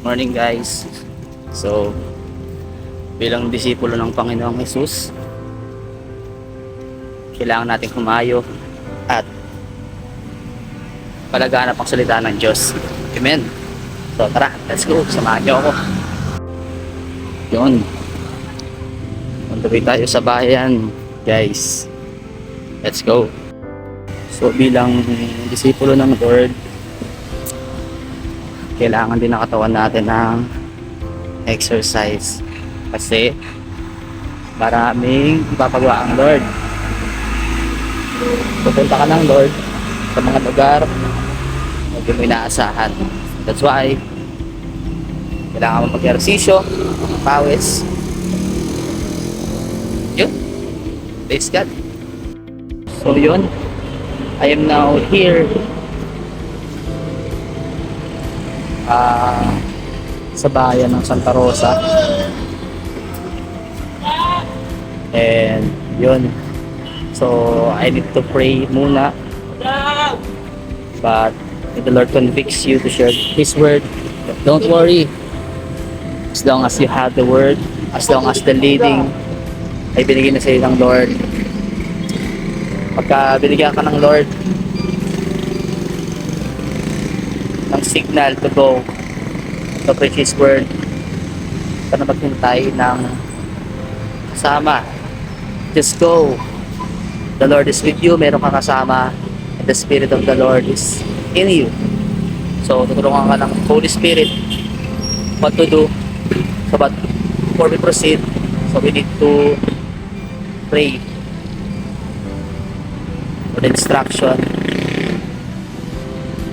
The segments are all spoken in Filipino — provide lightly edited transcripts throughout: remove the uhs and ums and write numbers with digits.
Morning guys. So, bilang disipulo ng Panginoong Jesus, kailangan natin kumayo at palaganap ang salita ng Diyos. Amen. So tara, let's go. Samahan niyo ako. Yun. Manduloy tayo sa bayan, guys. Let's go. So bilang disipulo ng Lord, kailangan din ng katawan natin ng exercise. Kasi maraming ipapagawa ang Lord. Pupunta ka ng Lord sa mga lugar na hindi mo inaasahan. That's why kailangan mo mag-ehersisyo, pawis. Yun. Praise God. So yun, I am now here sa bayan ng Santa Rosa. And yun, so I need to pray muna, but if the Lord convicts you to share His word, don't worry. As long as you have the word, as long as the leading ay binigyan na sa iyo ng Lord. Pagka binigyan ka ng Lord ng signal to go to preach His word, ka na maghintay ng kasama. Just go. The Lord is with you, meron kang kasama, and the Spirit of the Lord is in you. So tutulungan ka ng Holy Spirit what to do. So but before we proceed, so we need to pray for the instruction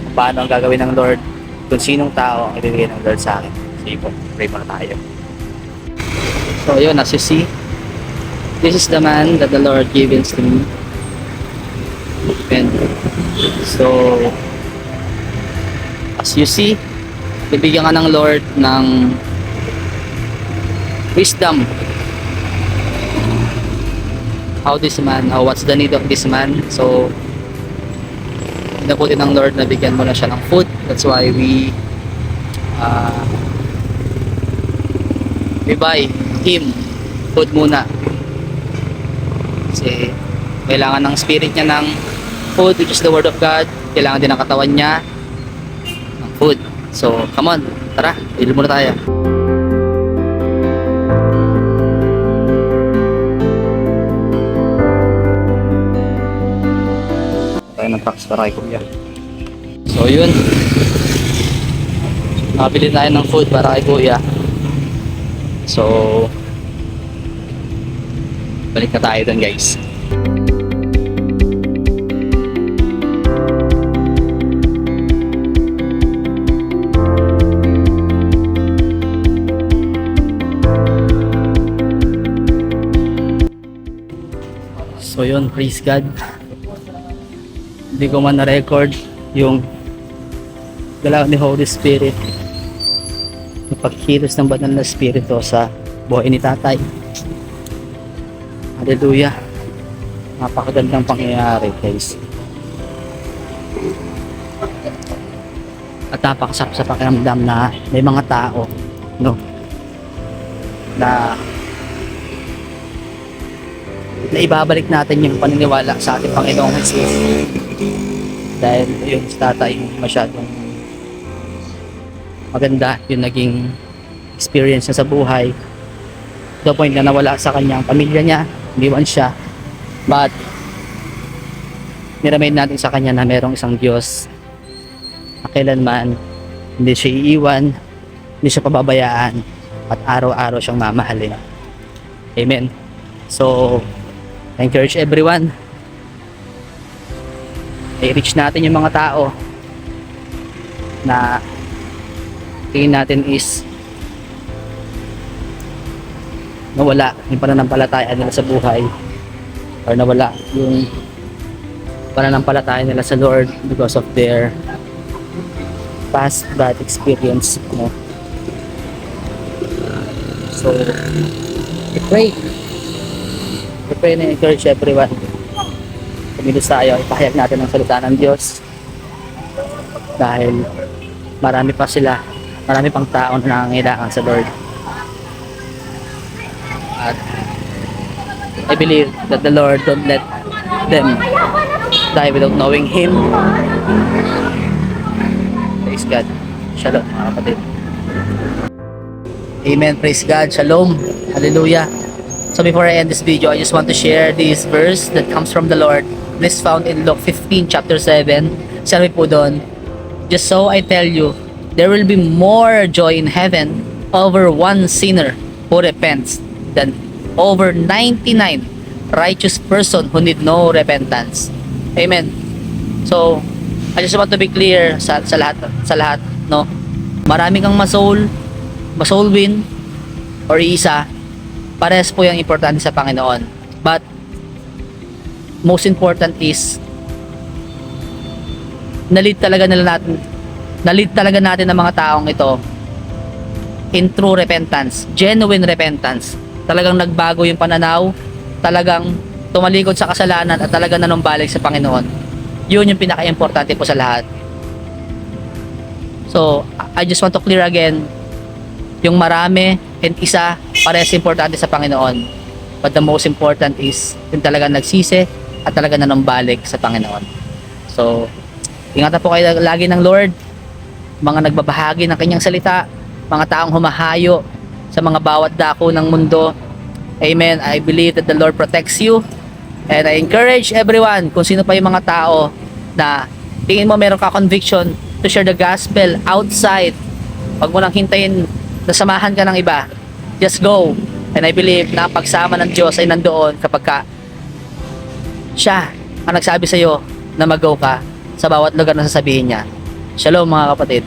kung paano ang gagawin ng Lord, kung sinong tao ang ibibigay ng Lord sa akin. Sige po, pray muna tayo. So yun, as you see, this is the man that the Lord gives to me. And so as you see, bibigyan ka ng Lord ng wisdom. How this man, what's the need of this man? So pinaputin ng Lord na bigyan mo na siya ng food. That's why we buy him food muna. Kasi kailangan ng spirit niya ng food, which is the word of God. Kailangan din ng katawan niya ng food. So come on, tara, bili muna tayo. Tayo ng tax para kay Kuya. So yun, nakabili tayo ng food para kay Kuya. So balik na tayo dun, guys. So yun, praise God. Hindi ko man na-record yung galaw ni Holy Spirit, yung pagkilos ng banal na Espiritu sa buhay ni Tatay. Hallelujah. Napakagandang pangyayari, guys. At napakasarap sa pakiramdam na may mga tao, no, na ibabalik natin yung paniniwala sa ating Panginoong Jesus. Dahil yung si Tatay masyadong maganda yung naging experience niya sa buhay, to the point na nawala sa kanyang pamilya niya, iniwan siya, but niremind natin sa kanya na merong isang Diyos na kailanman hindi siya iiwan, hindi siya pababayaan, at araw-araw siyang mamahalin. Amen. So I encourage everyone, i-reach natin yung mga tao na tingin natin is nawala yung pananampalataya nila sa buhay, or nawala yung pananampalataya nila sa Lord because of their past bad experience, no? So pray na encourage everyone. Kumilos tayo, ipahayag natin ang salita ng Diyos dahil marami pa sila Marami pang tao na nangangailangan sa Lord. At I believe that the Lord don't let them die without knowing Him. Praise God. Shalom mga kapatid. Amen. Praise God. Shalom. Hallelujah. So before I end this video, I just want to share this verse that comes from the Lord. This found in Luke 15 chapter 7. Sabi po doon, just so I tell you, there will be more joy in heaven over one sinner who repents than over 99 righteous person who need no repentance. Amen. So, I just want to be clear sa lahat, no? Marami kang ma-soul win, or isa, parehas po yung importante sa Panginoon. But, most important is, nalid talaga natin ng mga taong ito in true repentance, genuine repentance. Talagang nagbago yung pananaw, talagang tumalikod sa kasalanan at talagang nanumbalik sa Panginoon. Yun yung pinaka-importante po sa lahat. So, I just want to clear again, yung marami and isa, parehas importante sa Panginoon. But the most important is, yung talagang nagsisi at talagang nanumbalik sa Panginoon. So, ingatan po kayo lagi ng Lord, mga nagbabahagi ng kanyang salita, mga taong humahayo sa mga bawat dako ng mundo. Amen. I believe that the Lord protects you. And I encourage everyone, kung sino pa yung mga tao na tingin mo meron ka conviction to share the gospel outside. Huwag mo nang hintayin na samahan ka ng iba. Just go. And I believe na ang pagsama ng Diyos ay nandoon kapag ka siya ang nagsabi sa iyo na mag-go ka sa bawat lugar na sasabihin niya. Shalom mga kapatid.